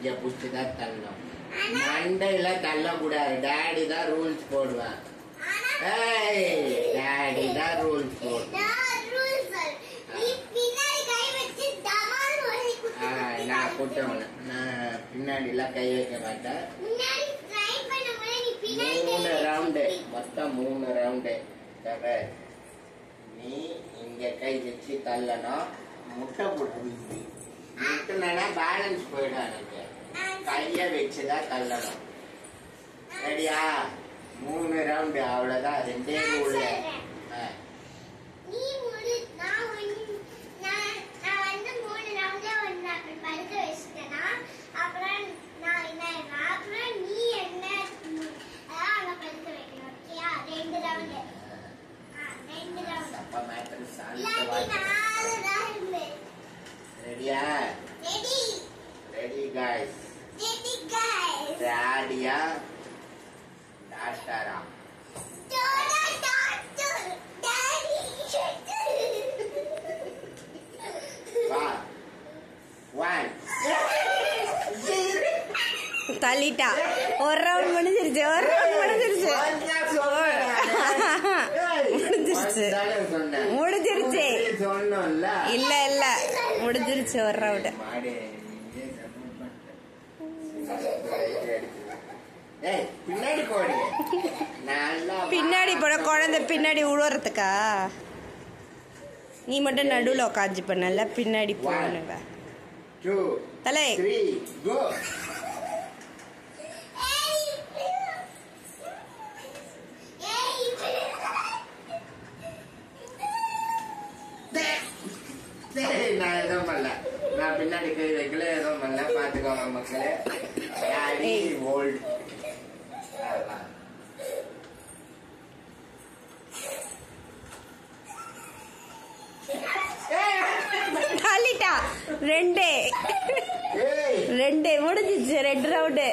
இங்க புடிச்சுதான் தள்ளணும். மண்டையில தள்ளக்கூடாது. டாடி தான் ரூல்ஸ் போடுவான். டாடி தான் ரூல்ஸ் போடுவான். நான் கூட்டவன நான் பின்னாடி எல்லாம் கை வைக்க மாட்டேன். 3 ரவுண்டு மொத்தம் 3 ரவுண்டு. நீ இங்க கை வச்சு தள்ளணும். முட்டை போட்டு முட்டுனா பேலன்ஸ் போயிடும். எனக்கு கைய வச்சுதான் தள்ளணும். ரெடியா? 3 ரவுண்டு அவ்வளவுதான். 2 ரூல். ரெடியா? Ready guys. ரெடியா? டாக்டரா? தள்ளிட்டா. ஒரு ரவுண்ட் முடிஞ்சிருச்சு. முடிஞ்சிருச்சு. இல்ல இல்ல முடிஞ்சிருச்சு ஒரு ரவுண்ட். பின்னாடி போட குழந்தை பின்னாடி உழுறதுக்கா? நீ மட்டும் நடுவுல உட்காந்து பண்ணல. பின்னாடி போன தலை நான் எதுவும் பண்ணல. நான் பின்னாடி கை வைக்கல. எதுவும் பண்ணல. பாத்துக்கோங்க மக்களே. தள்ளிட்டா. 2 முடிஞ்சிச்சு. 2 ரவுண்டு.